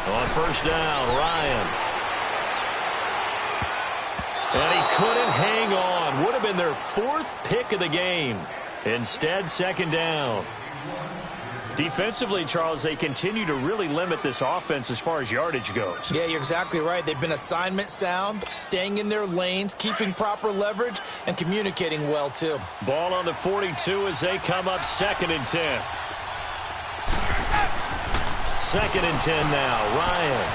On first down, Ryan. And he couldn't hang on. Would have been their 4th pick of the game. Instead, second down. Defensively, Charles, they continue to really limit this offense as far as yardage goes. Yeah, you're exactly right. They've been assignment sound, staying in their lanes, keeping proper leverage, and communicating well, too. Ball on the 42 as they come up 2nd and 10. 2nd and 10 now. Ryan.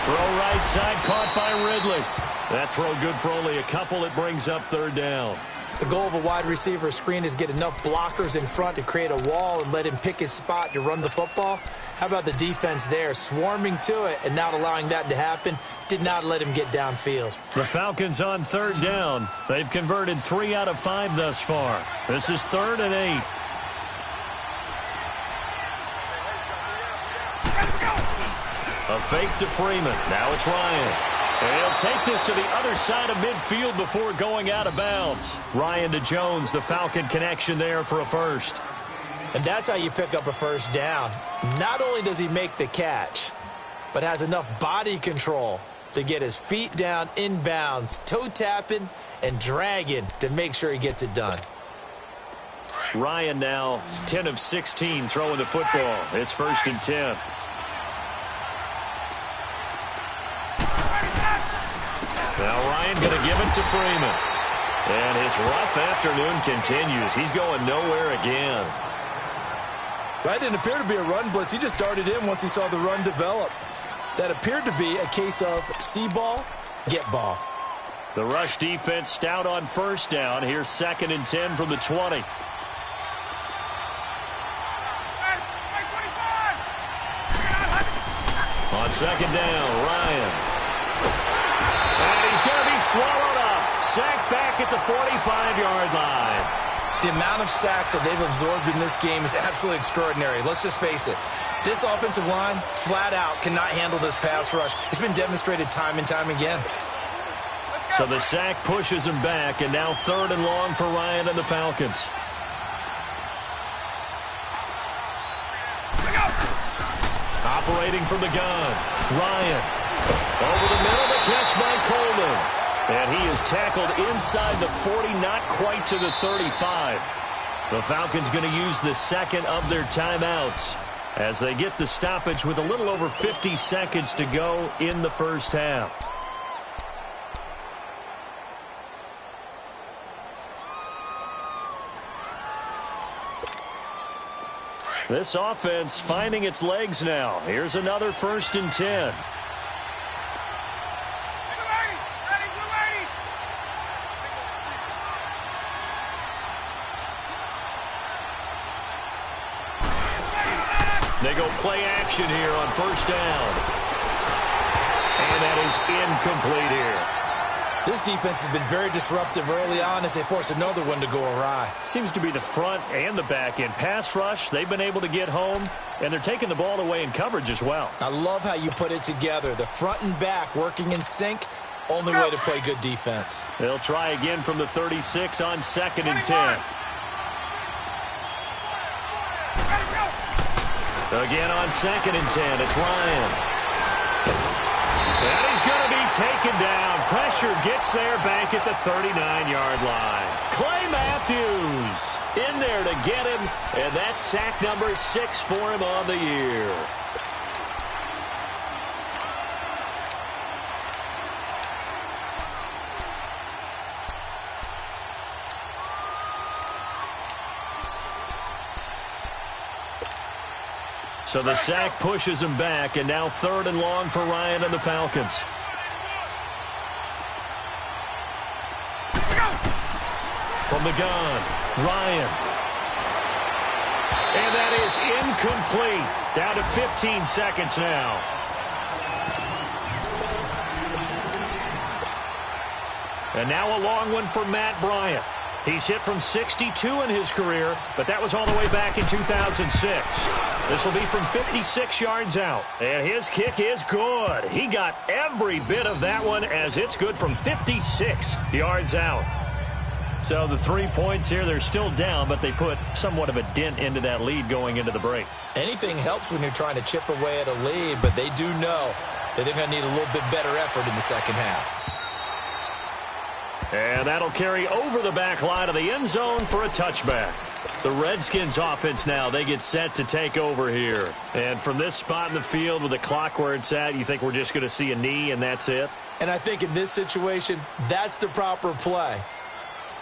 Throw right side, caught by Ridley. That throw good for only a couple. It brings up 3rd down. The goal of a wide receiver screen is get enough blockers in front to create a wall and let him pick his spot to run the football. How about the defense there, swarming to it and not allowing that to happen? Did not let him get downfield. The Falcons on 3rd down. They've converted 3 out of 5 thus far. This is 3rd and 8. A fake to Freeman. Now it's Ryan. And he'll take this to the other side of midfield before going out of bounds. Ryan to Jones, the Falcon connection there for a first. And that's how you pick up a first down. Not only does he make the catch, but has enough body control to get his feet down inbounds, toe tapping and dragging to make sure he gets it done. Ryan now 10 of 16 throwing the football. It's 1st and 10. Now Ryan going to give it to Freeman. And his rough afternoon continues. He's going nowhere again. That didn't appear to be a run blitz. He just darted in once he saw the run develop. That appeared to be a case of see ball, get ball. The rush defense stout on first down. Here's 2nd and 10 from the 20. On 2nd down, Ryan. And he's going to be swallowed up. Sacked back at the 45-yard line. The amount of sacks that they've absorbed in this game is absolutely extraordinary. Let's just face it. This offensive line, flat out, cannot handle this pass rush. It's been demonstrated time and time again. So the sack pushes him back, and now 3rd and long for Ryan and the Falcons. Operating from the gun, Ryan. Over the middle, the catch by Coleman. And he is tackled inside the 40, not quite to the 35. The Falcons going to use the 2nd of their timeouts as they get the stoppage with a little over 50 seconds to go in the first half. This offense finding its legs now. Here's another 1st and 10. They go play action here on first down. And that is incomplete here. This defense has been very disruptive early on as they force another one to go awry. Seems to be the front and the back end. Pass rush, they've been able to get home, and they're taking the ball away in coverage as well. I love how you put it together. The front and back working in sync, only way to play good defense. They'll try again from the 36 on 2nd and 10. Again on 2nd and 10, it's Ryan. And he's going to be taken down. Pressure gets there back at the 39-yard line. Clay Matthews in there to get him, and that's sack number 6 for him on the year. So the sack pushes him back, and now 3rd and long for Ryan and the Falcons. From the gun, Ryan. And that is incomplete. Down to 15 seconds now. And now a long one for Matt Bryant. He's hit from 62 in his career, but that was all the way back in 2006. This will be from 56 yards out. And his kick is good. He got every bit of that one as it's good from 56 yards out. So the 3 points here, they're still down, but they put somewhat of a dent into that lead going into the break. Anything helps when you're trying to chip away at a lead, but they do know that they're going to need a little bit better effort in the second half. And that'll carry over the back line of the end zone for a touchback. The Redskins offense now, they get set to take over here. And from this spot in the field with the clock where it's at, you think we're just going to see a knee and that's it? And I think in this situation, that's the proper play.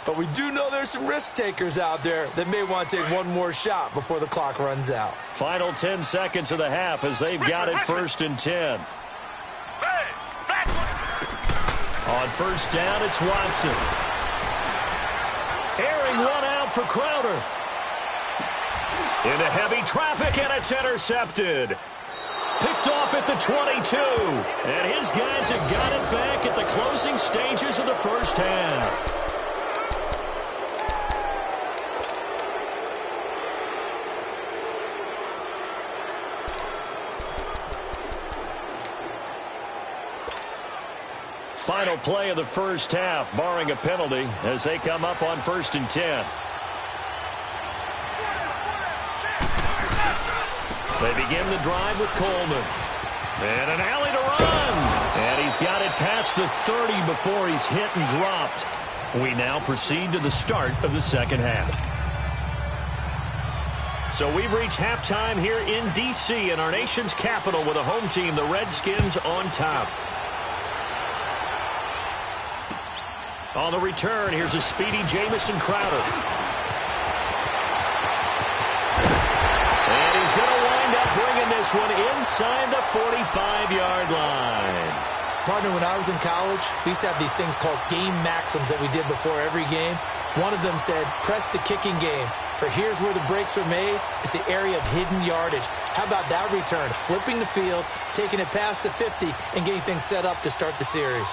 But we do know there's some risk takers out there that may want to take one more shot before the clock runs out. Final 10 seconds of the half as they've got it 1st and 10. On 1st down, it's Watson. Airing one out for Crowder. Into heavy traffic, and it's intercepted. Picked off at the 22. And his guys have got it back at the closing stages of the first half. Final play of the first half, barring a penalty, as they come up on 1st and 10. They begin the drive with Coleman. And an alley to run. And he's got it past the 30 before he's hit and dropped. We now proceed to the start of the second half. So we've reached halftime here in D.C. in our nation's capital with a home team, the Redskins, on top. On the return, here's a speedy Jamison Crowder. And he's going to wind up bringing this one inside the 45-yard line. Partner, when I was in college, we used to have these things called game maxims that we did before every game. One of them said, press the kicking game. For here's where the breaks are made. It's the area of hidden yardage. How about that return? Flipping the field, taking it past the 50, and getting things set up to start the series.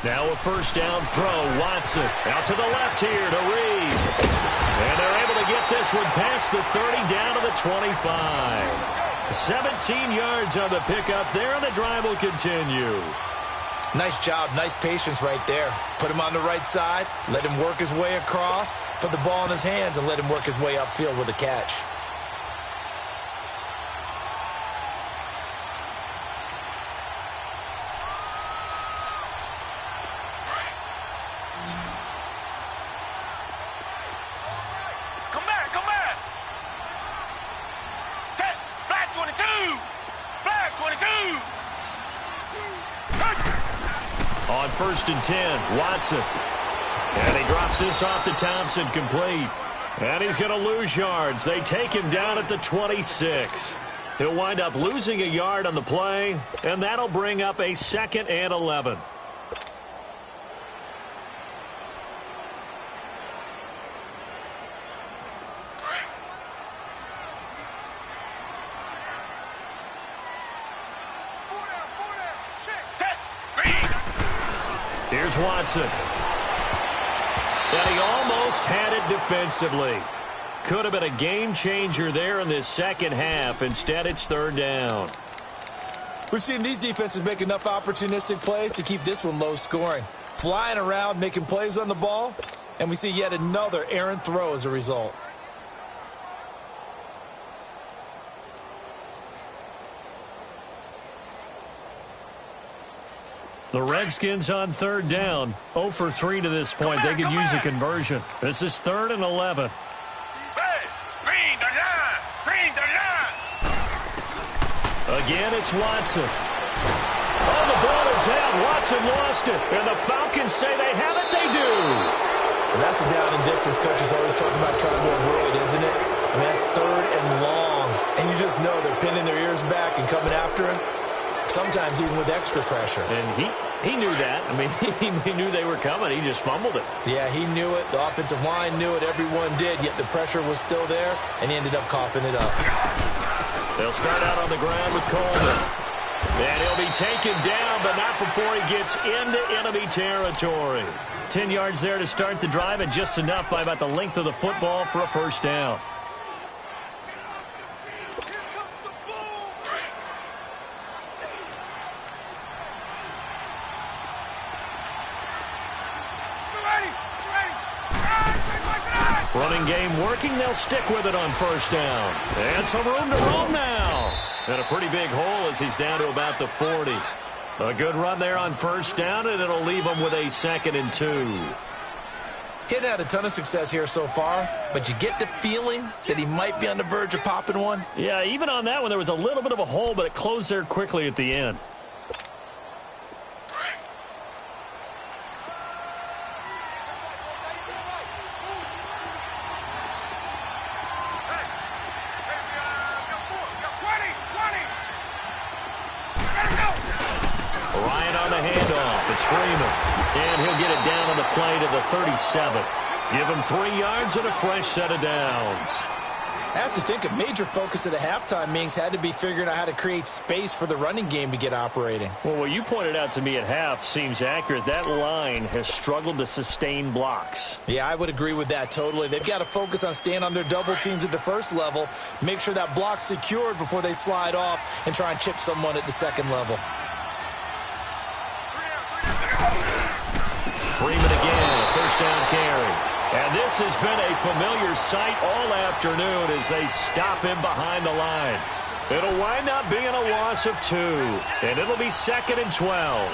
Now a 1st down throw. Watson out to the left here to Reed. And they're able to get this one past the 30 down to the 25. 17 yards on the pickup there, and the drive will continue. Nice job, nice patience right there. Put him on the right side, let him work his way across, put the ball in his hands, and let him work his way upfield with a catch. On 1st and 10, Watson. And he drops this off to Thompson, complete. And he's going to lose yards. They take him down at the 26. He'll wind up losing a yard on the play, and that'll bring up a 2nd and 11. Here's Watson. And he almost had it defensively. Could have been a game changer there in this second half. Instead, it's 3rd down. We've seen these defenses make enough opportunistic plays to keep this one low scoring. Flying around, making plays on the ball, and we see yet another errant throw as a result. The Redskins on 3rd down. 0 for 3 to this point. They could use a conversion. This is 3rd and 11. Again, it's Watson. Oh, the ball is out. Watson lost it. And the Falcons say they have it. They do. Well, that's a down and distance coaches always talking about trying to avoid, isn't it? I mean, that's 3rd and long. And you just know they're pinning their ears back and coming after him. Sometimes even with extra pressure. And he knew that. I mean, he knew they were coming. He just fumbled it. Yeah, he knew it. The offensive line knew it. Everyone did, yet the pressure was still there, and he ended up coughing it up. They'll start out on the ground with Coleman. And he'll be taken down, but not before he gets into enemy territory. 10 yards there to start the drive, and just enough by about the length of the football for a first down. Running game working. They'll stick with it on first down. And some room to roam now. And a pretty big hole as he's down to about the 40. A good run there on first down, and it'll leave him with a 2nd and 2. He hadn't had a ton of success here so far, but you get the feeling that he might be on the verge of popping one. Yeah, even on that one, there was a little bit of a hole, but it closed there quickly at the end. And he'll get it down on the play to the 37. Give him 3 yards and a fresh set of downs. I have to think a major focus of the halftime meetings had to be figuring out how to create space for the running game to get operating. Well, what you pointed out to me at half seems accurate. That line has struggled to sustain blocks. Yeah, I would agree with that totally. They've got to focus on staying on their double teams at the first level, make sure that block's secured before they slide off and try and chip someone at the second level. Freeman again, a first down carry. And this has been a familiar sight all afternoon as they stop him behind the line. It'll wind up being a loss of 2, and it'll be 2nd and 12.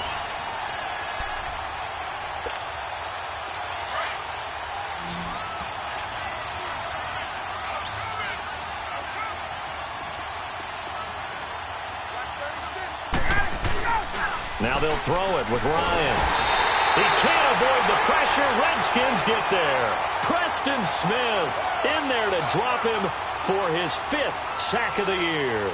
Now they'll throw it with Ryan. He can't avoid the pressure. Redskins get there. Preston Smith in there to drop him for his 5th sack of the year.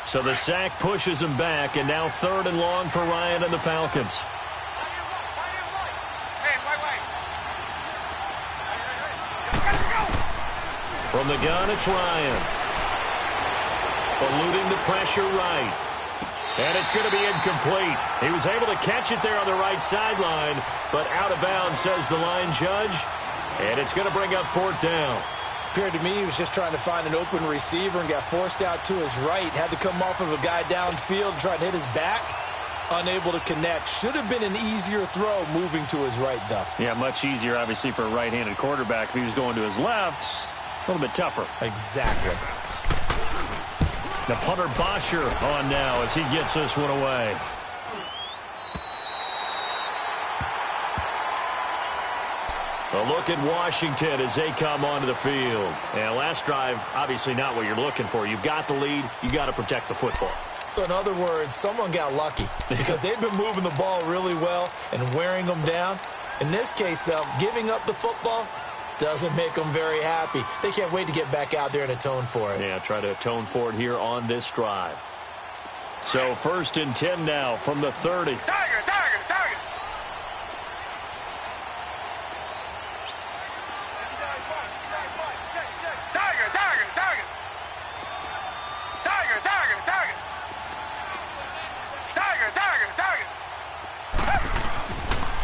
So the sack pushes him back, and now 3rd and long for Ryan and the Falcons. From the gun, it's Ryan. Eluding the pressure right. And it's going to be incomplete. He was able to catch it there on the right sideline, but out of bounds, says the line judge. And it's going to bring up 4th down. Appeared to me he was just trying to find an open receiver and got forced out to his right. Had to come off of a guy downfield, trying to hit his back. Unable to connect. Should have been an easier throw moving to his right, though. Yeah, much easier, obviously, for a right-handed quarterback. If he was going to his left, a little bit tougher. Exactly. The punter Bosher on now as he gets this one away. A look at Washington as they come onto the field. And last drive, obviously not what you're looking for. You've got the lead. You got to protect the football. So in other words, someone got lucky because they've been moving the ball really well and wearing them down. In this case, though, giving up the football doesn't make them very happy. They can't wait to get back out there and atone for it. Yeah, try to atone for it here on this drive. So 1st and 10 now from the 30. Target.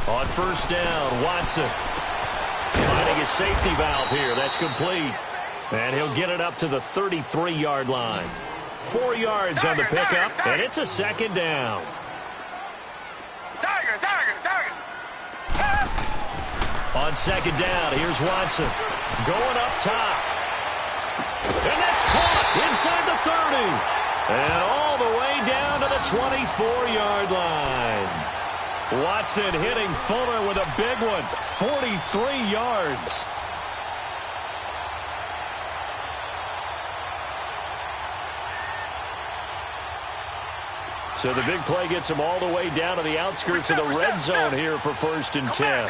On first down, Watson finding his safety valve here. That's complete. And he'll get it up to the 33-yard line. 4 yards on the pickup, and it's a 2nd down. On 2nd down, here's Watson going up top. And that's caught inside the 30. And all the way down to the 24-yard line. Watson hitting Fuller with a big one, 43 yards. So the big play gets him all the way down to the outskirts of the red zone here for 1st and 10.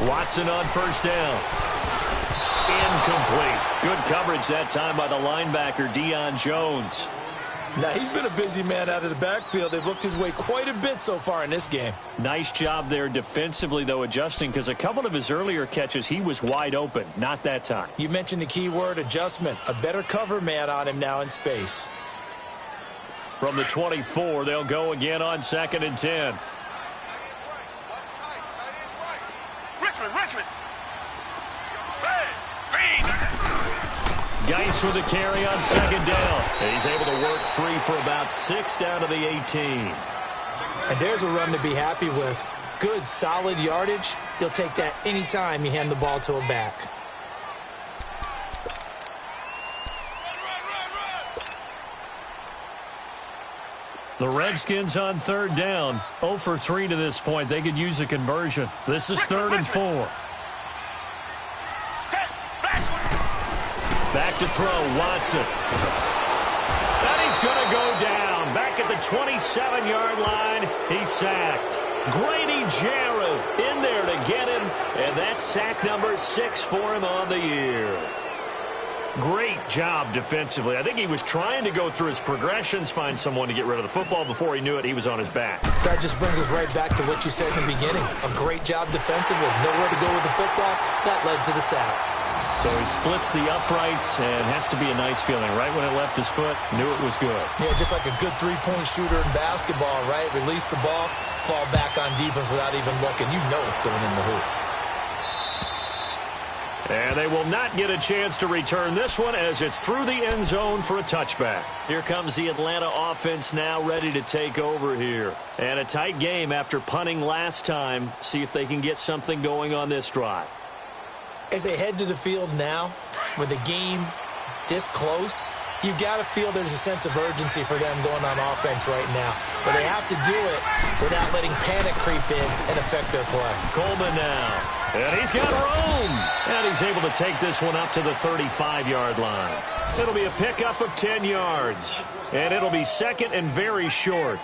Watson on first down. Incomplete. Good coverage that time by the linebacker, Deion Jones. Now, he's been a busy man out of the backfield. They've looked his way quite a bit so far in this game. Nice job there defensively, though, adjusting, because a couple of his earlier catches, he was wide open. Not that time. You mentioned the key word, adjustment. A better cover man on him now in space. From the 24, they'll go again on 2nd and 10. Richmond. Geis with the carry on 2nd down. And he's able to work free for about 6 down to the 18. And there's a run to be happy with. Good, solid yardage. He'll take that anytime you hand the ball to a back. The Redskins on 3rd down. 0 for 3 to this point. They could use a conversion. This is 3rd and 4. Back to throw, Watson. And he's going to go down. Back at the 27-yard line, he's sacked. Grady Jarrett in there to get him, and that's sack number 6 for him on the year. Great job defensively. I think he was trying to go through his progressions, find someone to get rid of the football. Before he knew it, he was on his back. So that just brings us right back to what you said in the beginning. A great job defensively. Nowhere to go with the football. That led to the sack. So he splits the uprights, and has to be a nice feeling. Right when it left his foot, knew it was good. Yeah, just like a good three-point shooter in basketball, right? Release the ball, fall back on defense without even looking. You know it's going in the hoop. And they will not get a chance to return this one as it's through the end zone for a touchback. Here comes the Atlanta offense now ready to take over here. And a tight game after punting last time. See if they can get something going on this drive. As they head to the field now, with the game this close, you've got to feel there's a sense of urgency for them going on offense right now. But they have to do it without letting panic creep in and affect their play. Coleman now. And he's got room. And he's able to take this one up to the 35-yard line. It'll be a pickup of 10 yards. And it'll be 2nd and very short.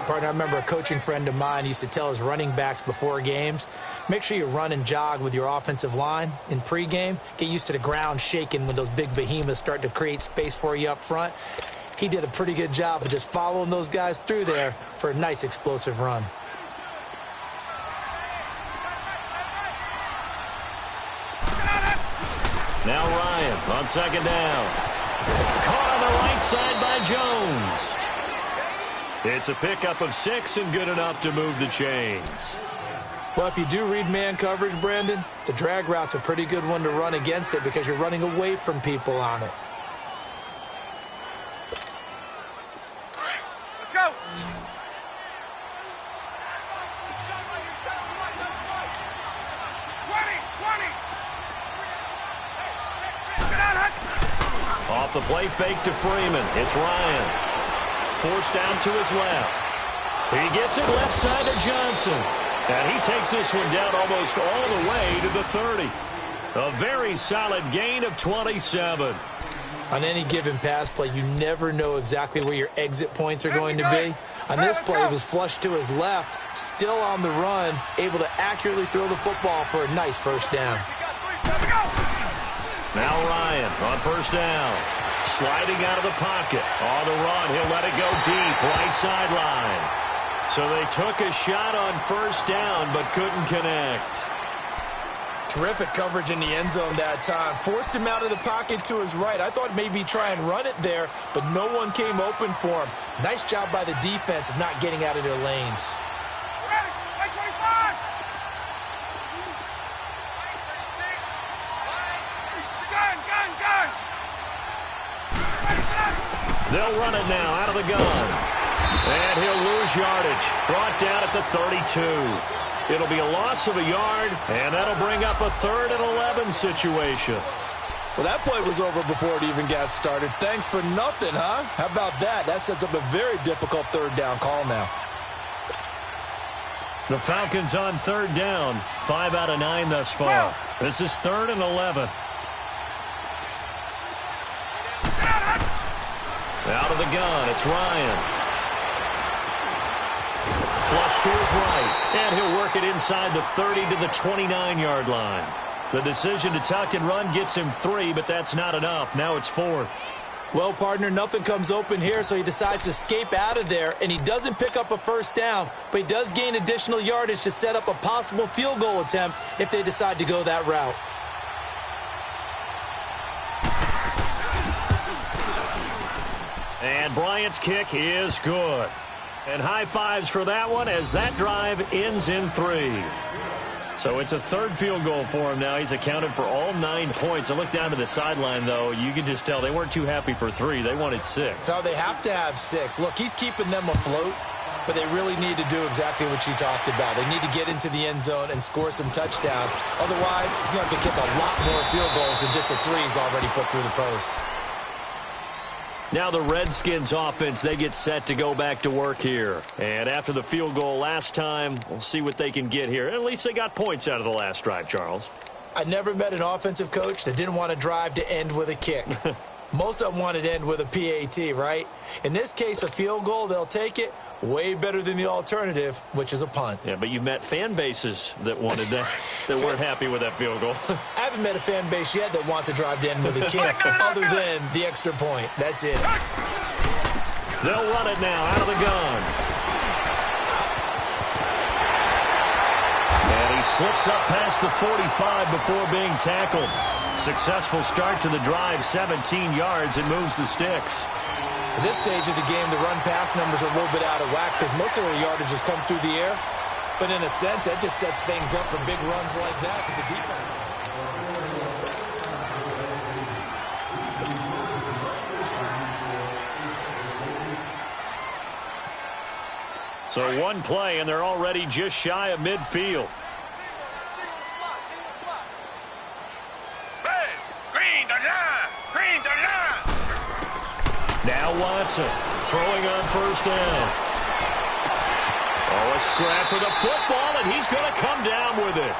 Partner, I remember a coaching friend of mine used to tell his running backs before games, make sure you run and jog with your offensive line in pregame. Get used to the ground shaking when those big behemoths start to create space for you up front. He did a pretty good job of just following those guys through there for a nice explosive run. Now Ryan on 2nd down. Caught on the right side by Jones. It's a pickup of 6 and good enough to move the chains. Well, if you do read man coverage, Brandon, the drag route's a pretty good one to run against it because you're running away from people on it. Let's go. Off the play fake to Freeman. It's Ryan. Forced out to his left. He gets it left side to Johnson. And he takes this one down almost all the way to the 30. A very solid gain of 27. On any given pass play, you never know exactly where your exit points are going to be. On this play, he was flushed to his left, still on the run, able to accurately throw the football for a nice first down. Now Ryan on 1st down. Sliding out of the pocket. On the run, he'll let it go deep, right sideline. So they took a shot on 1st down, but couldn't connect. Terrific coverage in the end zone that time. Forced him out of the pocket to his right. I thought maybe try and run it there, but no one came open for him. Nice job by the defense of not getting out of their lanes. They'll run it now out of the gun. And he'll lose yardage. Brought down at the 32. It'll be a loss of a yard, and that'll bring up a 3rd and 11 situation. Well, that play was over before it even got started. Thanks for nothing, huh? How about that? That sets up a very difficult 3rd down call now. The Falcons on 3rd down. 5 out of 9 thus far. This is 3rd and 11. Out of the gun, it's Ryan. Flush to his right, and he'll work it inside the 30 to the 29-yard line. The decision to tuck and run gets him 3, but that's not enough. Now it's 4th. Well, partner, nothing comes open here, so he decides to escape out of there, and he doesn't pick up a first down, but he does gain additional yardage to set up a possible field goal attempt if they decide to go that route. And Bryant's kick is good. And high fives for that one as that drive ends in 3. So it's a 3rd field goal for him now. He's accounted for all 9 points. I look down to the sideline, though. You can just tell they weren't too happy for 3. They wanted 6. So they have to have 6. Look, he's keeping them afloat, but they really need to do exactly what you talked about. They need to get into the end zone and score some touchdowns. Otherwise, he's going to have to kick a lot more field goals than just the 3 he's already put through the post. Now the Redskins offense, they get set to go back to work here. And after the field goal last time, we'll see what they can get here. At least they got points out of the last drive, Charles. I never met an offensive coach that didn't want to drive to end with a kick. Most of them wanted to end with a PAT, right? In this case, a field goal, they'll take it. Way better than the alternative, which is a punt. Yeah, but you've met fan bases that wanted that, that weren't happy with that field goal. I haven't met a fan base yet that wants to drive to end with a kick, other than the extra point. That's it. They'll run it now out of the gun. And he slips up past the 45 before being tackled. Successful start to the drive, 17 yards, and moves the sticks. At this stage of the game, the run-pass numbers are a little bit out of whack because most of the yardage has come through the air. But in a sense, that just sets things up for big runs like that because the defense... So one play, and they're already just shy of midfield. Now Watson throwing on first down. Oh, a scrap for the football, and he's going to come down with it.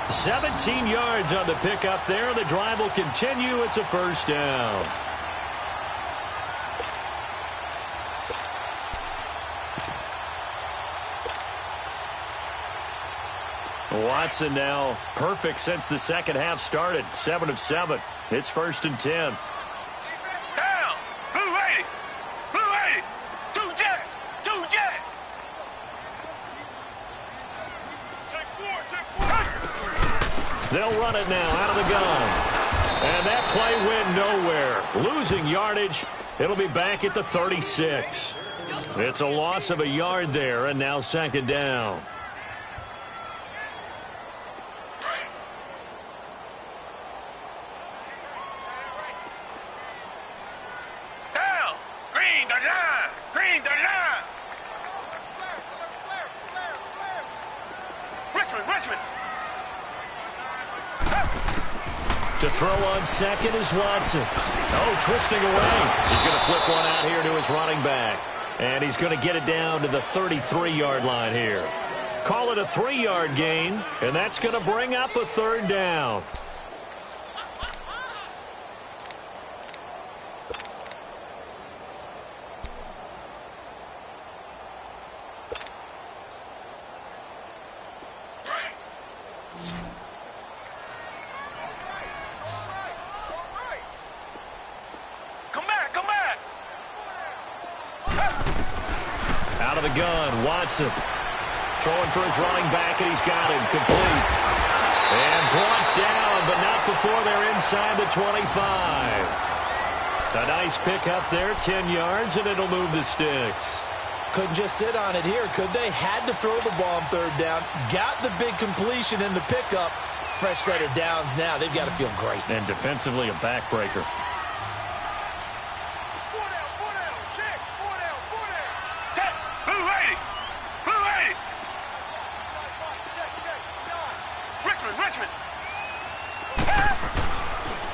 17 yards on the pickup there. The drive will continue. It's a first down. Watson now perfect since the second half started. 7 of 7. It's 1st and 10. They'll run it now out of the gun. And that play went nowhere. Losing yardage. It'll be back at the 36. It's a loss of a yard there, and now 2nd down. To throw on second is Watson. Oh, twisting away. He's going to flip one out here to his running back. And he's going to get it down to the 33-yard line here. Call it a 3-yard gain, and that's going to bring up a 3rd down. Out of the gun, Watson. Throwing for his running back, and he's got him complete. And brought down, but not before they're inside the 25. A nice pickup there, 10 yards, and it'll move the sticks. Couldn't just sit on it here, could they? Had to throw the ball on 3rd down. Got the big completion in the pickup. Fresh set of downs now. They've got to feel great. And defensively, a backbreaker.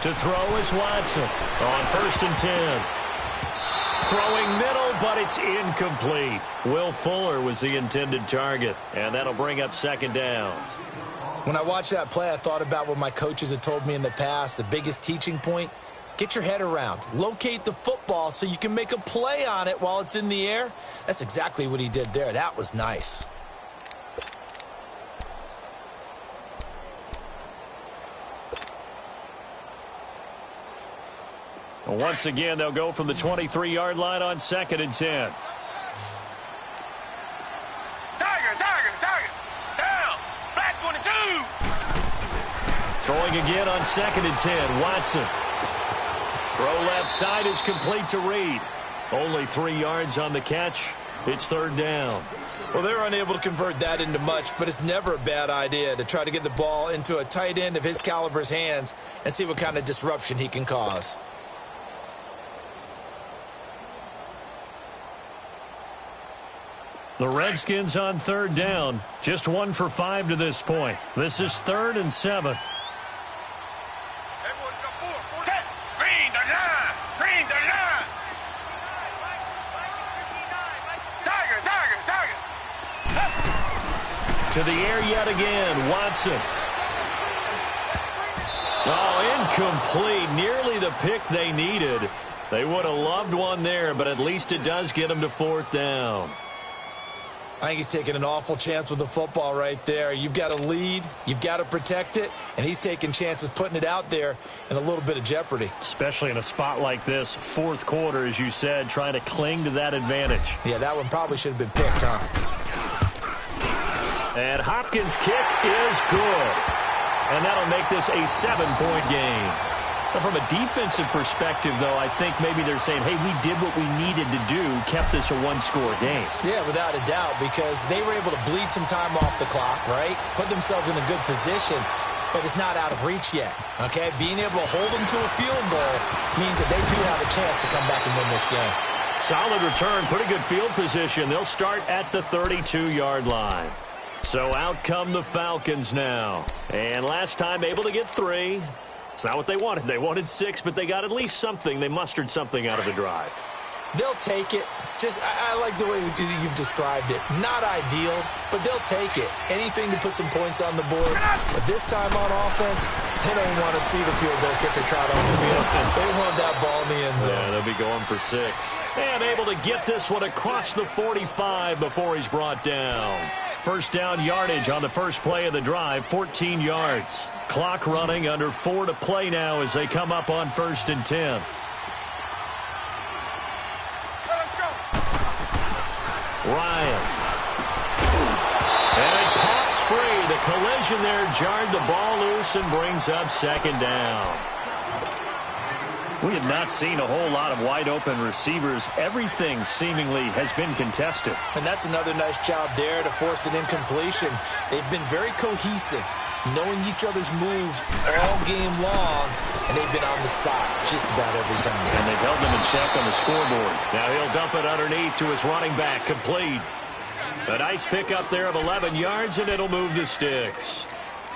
To throw is Watson on 1st and 10. Throwing middle, but it's incomplete. Will Fuller was the intended target, and that'll bring up 2nd down. When I watched that play, I thought about what my coaches had told me in the past. The biggest teaching point, get your head around. Locate the football so you can make a play on it while it's in the air. That's exactly what he did there. That was nice. Once again, they'll go from the 23-yard line on 2nd and 10. Down. Black 22. Throwing again on 2nd and 10. Watson. Throw left side is complete to Reed. Only 3 yards on the catch. It's 3rd down. Well, they're unable to convert that into much, but it's never a bad idea to try to get the ball into a tight end of his caliber's hands and see what kind of disruption he can cause. The Redskins on 3rd down. Just 1 for 5 to this point. This is 3rd and 7. Green the line. To the air yet again. Watson. Oh, incomplete. Nearly the pick they needed. They would have loved one there, but at least it does get them to 4th down. I think he's taking an awful chance with the football right there. You've got a lead, you've got to protect it, and he's taking chances putting it out there in a little bit of jeopardy. Especially in a spot like this, 4th quarter, as you said, trying to cling to that advantage. Yeah, that one probably should have been picked, huh? And Hopkins' kick is good. And that'll make this a 7-point game. Now, from a defensive perspective, though, I think maybe they're saying, hey, we did what we needed to do, kept this a 1-score game. Yeah, without a doubt, because they were able to bleed some time off the clock, right? Put themselves in a good position, but it's not out of reach yet, okay? Being able to hold them to a field goal means that they do have a chance to come back and win this game. Solid return, pretty good field position. They'll start at the 32-yard line. So out come the Falcons now. And last time able to get 3. It's not what they wanted. They wanted 6, but they got at least something. They mustered something out of the drive. They'll take it. I like the way you've described it. Not ideal, but they'll take it. Anything to put some points on the board. But this time on offense, they don't want to see the field goal kicker trot on the field. They want that ball in the end zone. Yeah, they'll be going for 6. And able to get this one across the 45 before he's brought down. First down yardage on the first play of the drive, 14 yards. Clock running, under 4 to play now as they come up on 1st and 10. Ryan. And it pops free. The collision there jarred the ball loose and brings up 2nd down. We have not seen a whole lot of wide-open receivers. Everything seemingly has been contested. And that's another nice job there to force an incompletion. They've been very cohesive, knowing each other's moves all game long, and they've been on the spot just about every time. And they've held them in check on the scoreboard. Now he'll dump it underneath to his running back, complete. A nice pickup there of 11 yards, and it'll move the sticks.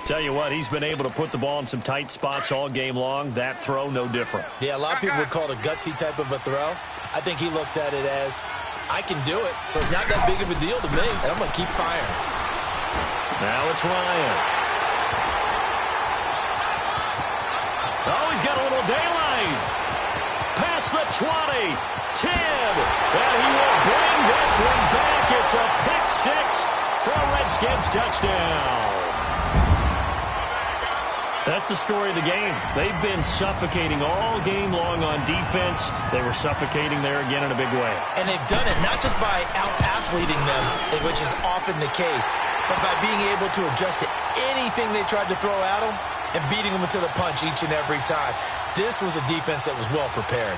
Tell you what, he's been able to put the ball in some tight spots all game long. That throw, no different. Yeah, a lot of people would call it a gutsy type of a throw. I think he looks at it as, I can do it, so it's not that big of a deal to me, and I'm going to keep firing. Now it's Ryan. Oh, he's got a little daylight. Past the 20, 10, and he will bring this one back. It's a pick 6 for a Redskins touchdown. That's the story of the game. They've been suffocating all game long on defense. They were suffocating there again in a big way. And they've done it not just by out-athleting them, which is often the case, but by being able to adjust to anything they tried to throw at them and beating them to the punch each and every time. This was a defense that was well prepared.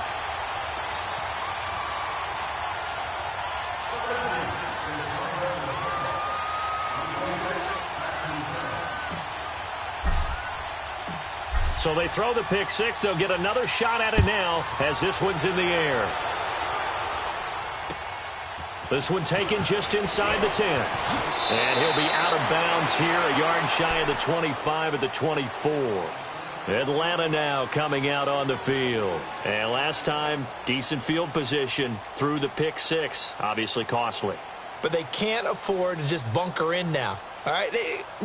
So they throw the pick 6. They'll get another shot at it now as this one's in the air. This one taken just inside the 10. And he'll be out of bounds here, a yard shy of the 25 at the 24. Atlanta now coming out on the field. And last time, decent field position through the pick 6. Obviously costly. But they can't afford to just bunker in now. All right,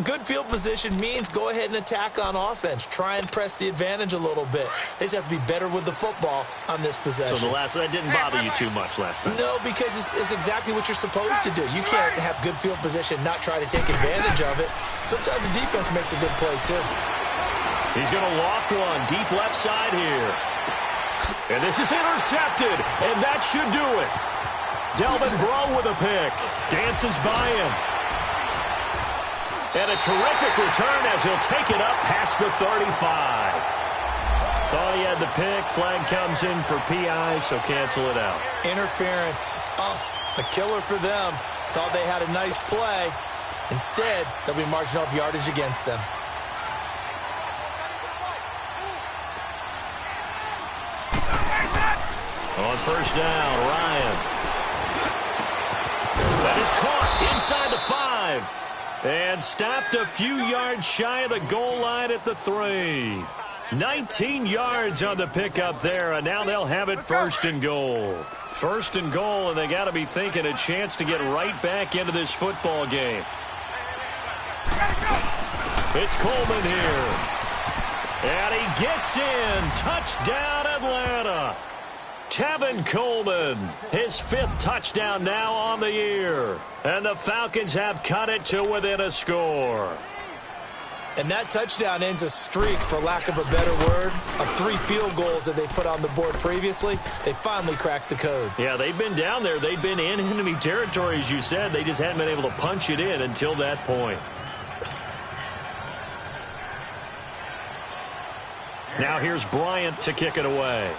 good field position means go ahead and attack on offense. Try and press the advantage a little bit. They just have to be better with the football on this possession. So that didn't bother you too much last time? No, because it's exactly what you're supposed to do. You can't have good field position, not try to take advantage of it. Sometimes the defense makes a good play, too. He's going to loft one deep left side here. And this is intercepted, and that should do it. Delvin Breaux with a pick. Dances by him. And a terrific return as he'll take it up past the 35. Thought he had the pick. Flag comes in for PI, so cancel it out. Interference. Oh, a killer for them. Thought they had a nice play. Instead, they'll be marching off yardage against them. On first down, Ryan. That is caught inside the 5. And stopped a few yards shy of the goal line at the 3. 19 yards on the pickup there, and now they'll have it first and goal. First and goal, and they got to be thinking a chance to get right back into this football game. It's Coleman here. And he gets in. Touchdown, Atlanta. Tevin Coleman, his 5th touchdown now on the year. And the Falcons have cut it to within a score. And that touchdown ends a streak, for lack of a better word, of 3 field goals that they put on the board previously. They finally cracked the code. Yeah, they've been down there. They've been in enemy territory, as you said. They just hadn't been able to punch it in until that point. Now here's Bryant to kick it away.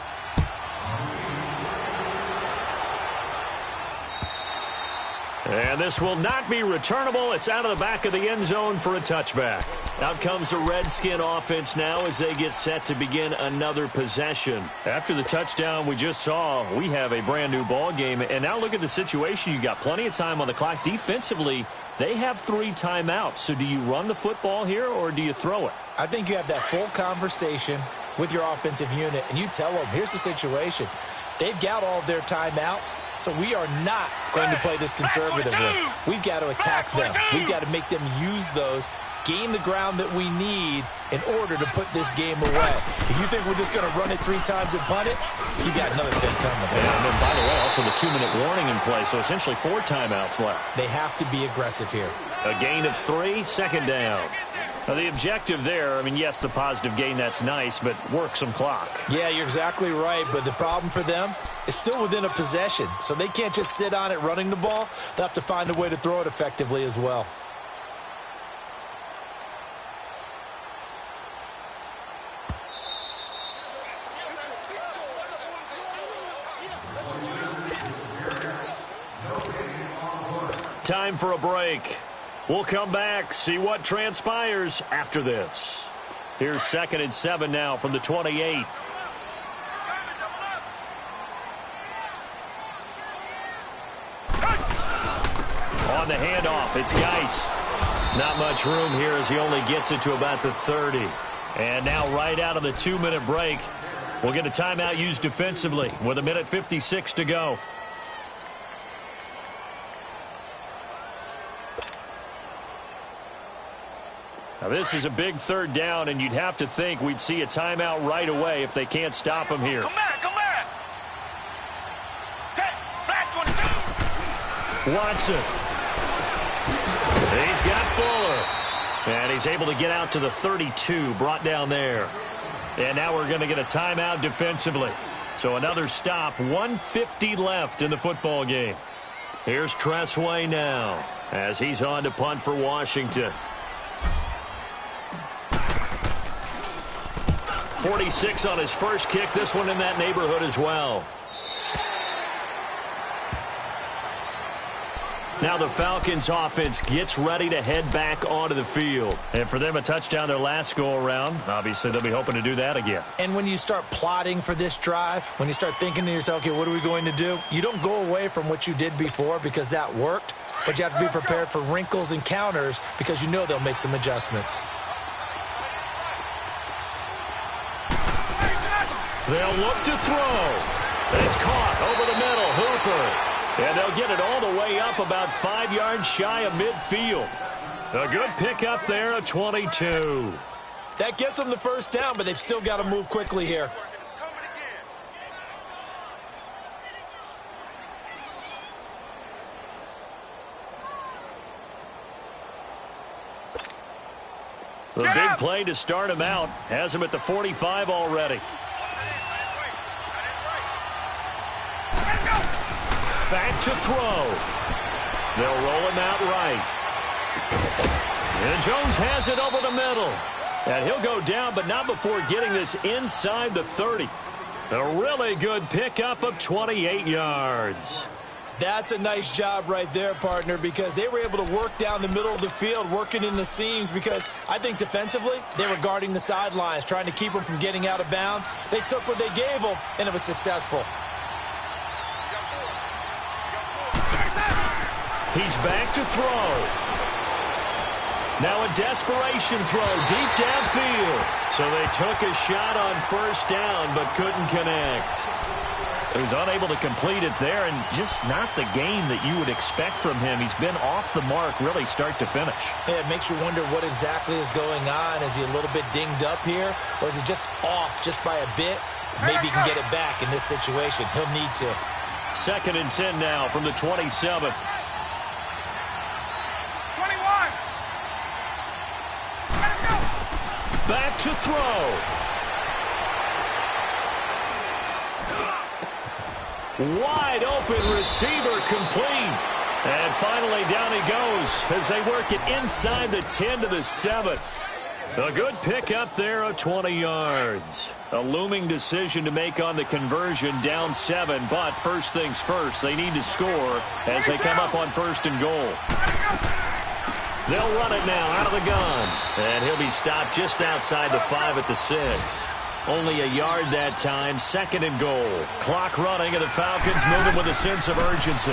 And this will not be returnable. It's out of the back of the end zone for a touchback. Out comes the Redskin offense now as they get set to begin another possession. After the touchdown we just saw, we have a brand new ball game. And now look at the situation. You got plenty of time on the clock. Defensively, they have 3 timeouts. So do you run the football here or do you throw it? I think you have that full conversation with your offensive unit, and you tell them, here's the situation. They've got all of their timeouts, so we are not going to play this conservatively. We've got to attack them. We've got to make them use those, gain the ground that we need in order to put this game away. If you think we're just going to run it 3 times and punt it, you got another thing coming. And then, by the way, also the 2-minute warning in play, so essentially 4 timeouts left. They have to be aggressive here. A gain of 3, second down. Now, the objective there, I mean, yes, the positive gain, that's nice, but work some clock. Yeah, you're exactly right, but the problem for them is still within a possession, so they can't just sit on it running the ball. They'll have to find a way to throw it effectively as well. Time for a break. We'll come back, see what transpires after this. Here's 2nd and 7 now from the 28. On the handoff, it's Geis. Not much room here as he only gets it to about the 30. And now right out of the 2-minute break, we'll get a timeout used defensively with 1:56 to go. Now, this is a big 3rd down, and you'd have to think we'd see a timeout right away if they can't stop him here. Come back, come back. Black 22. Watson. He's got Fuller. And he's able to get out to the 32, brought down there. And now we're going to get a timeout defensively. So another stop, 1:50 left in the football game. Here's Tressway now as he's on to punt for Washington. 46 on his first kick. This one in that neighborhood as well. Now the Falcons offense gets ready to head back onto the field. And for them, a touchdown their last go-around. Obviously, they'll be hoping to do that again. And when you start plotting for this drive, when you start thinking to yourself, okay, what are we going to do? You don't go away from what you did before because that worked, but you have to be prepared for wrinkles and counters because you know they'll make some adjustments. They'll look to throw. It's caught over the middle. Hooper. And they'll get it all the way up about 5 yards shy of midfield. A good pickup there at 22. That gets them the first down, but they've still got to move quickly here. The big play to start him out has him at the 45 already. Back to throw. They'll roll him out right. And Jones has it over the middle. And he'll go down, but not before getting this inside the 30. A really good pickup of 28 yards. That's a nice job right there, partner, because they were able to work down the middle of the field, working in the seams, because I think defensively they were guarding the sidelines, trying to keep them from getting out of bounds. They took what they gave them, and it was successful. He's back to throw. Now a desperation throw deep downfield. So they took a shot on first down but couldn't connect. He was unable to complete it there, and just not the game that you would expect from him. He's been off the mark really start to finish. Yeah, it makes you wonder what exactly is going on. Is he a little bit dinged up here, or is he just off just by a bit? Maybe he can get it back in this situation. He'll need to. 2nd and 10 now from the 27. 21. Let it go. Back to throw. Wide open receiver complete. And finally down he goes as they work it inside the 10 to the 7. A good pickup there of 20 yards. A looming decision to make on the conversion, down 7. But first things first, they need to score as they come up on 1st and goal. They'll run it now out of the gun. And he'll be stopped just outside the 5 at the 6. Only a yard that time, 2nd and goal. Clock running, and the Falcons moving with a sense of urgency.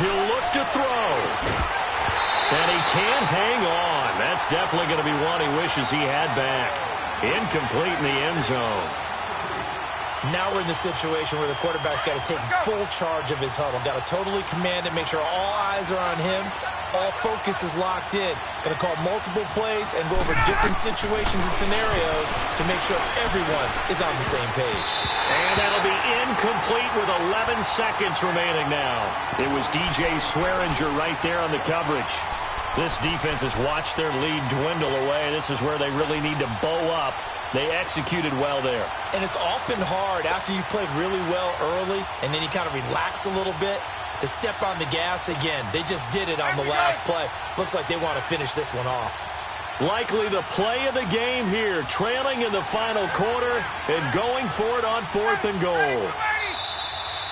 He'll look to throw. And he can't hang on. That's definitely going to be one he wishes he had back. Incomplete in the end zone. Now we're in the situation where the quarterback's got to take full charge of his huddle. Got to totally command it, make sure all eyes are on him. All focus is locked in. Going to call multiple plays and go over different situations and scenarios to make sure everyone is on the same page. And that'll be incomplete with 11 seconds remaining now. It was DJ Swearinger right there on the coverage. This defense has watched their lead dwindle away. This is where they really need to bow up. They executed well there. And it's often hard after you've played really well early and then you kind of relax a little bit to step on the gas again. They just did it on the last play. Looks like they want to finish this one off. Likely the play of the game here, trailing in the final quarter and going for it on 4th and goal.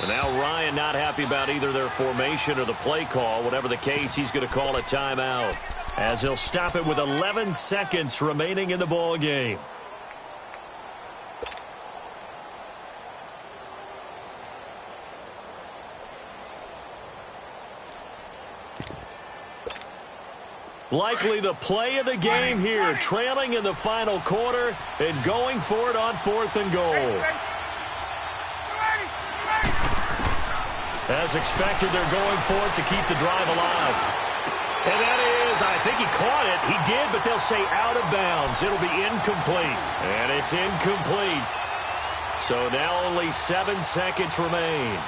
And now Ryan not happy about either their formation or the play call. Whatever the case, he's going to call a timeout as he'll stop it with 11 seconds remaining in the ball game. Likely the play of the game here, trailing in the final quarter and going for it on 4th and goal. As expected, they're going for it to keep the drive alive. And that is, I think he caught it. He did, but they'll say out of bounds. It'll be incomplete. And it's incomplete. So now only 7 seconds remain.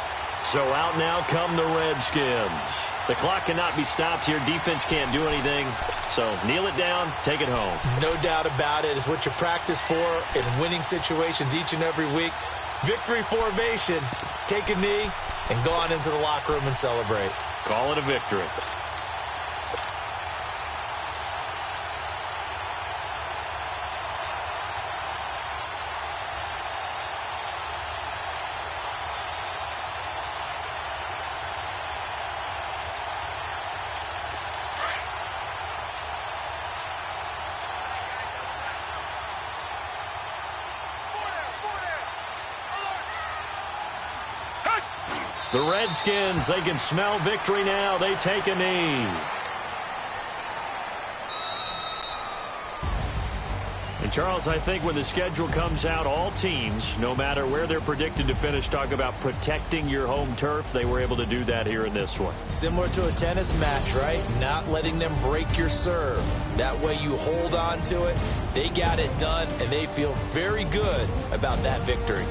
So out now come the Redskins. The clock cannot be stopped here. Defense can't do anything. So kneel it down, take it home. No doubt about it. It's what you practice for in winning situations each and every week. Victory formation. Take a knee and go on into the locker room and celebrate. Call it a victory. The Redskins, they can smell victory now. They take a knee. And, Charles, I think when the schedule comes out, all teams, no matter where they're predicted to finish, talk about protecting your home turf. They were able to do that here in this one. Similar to a tennis match, right? Not letting them break your serve. That way you hold on to it. They got it done, and they feel very good about that victory.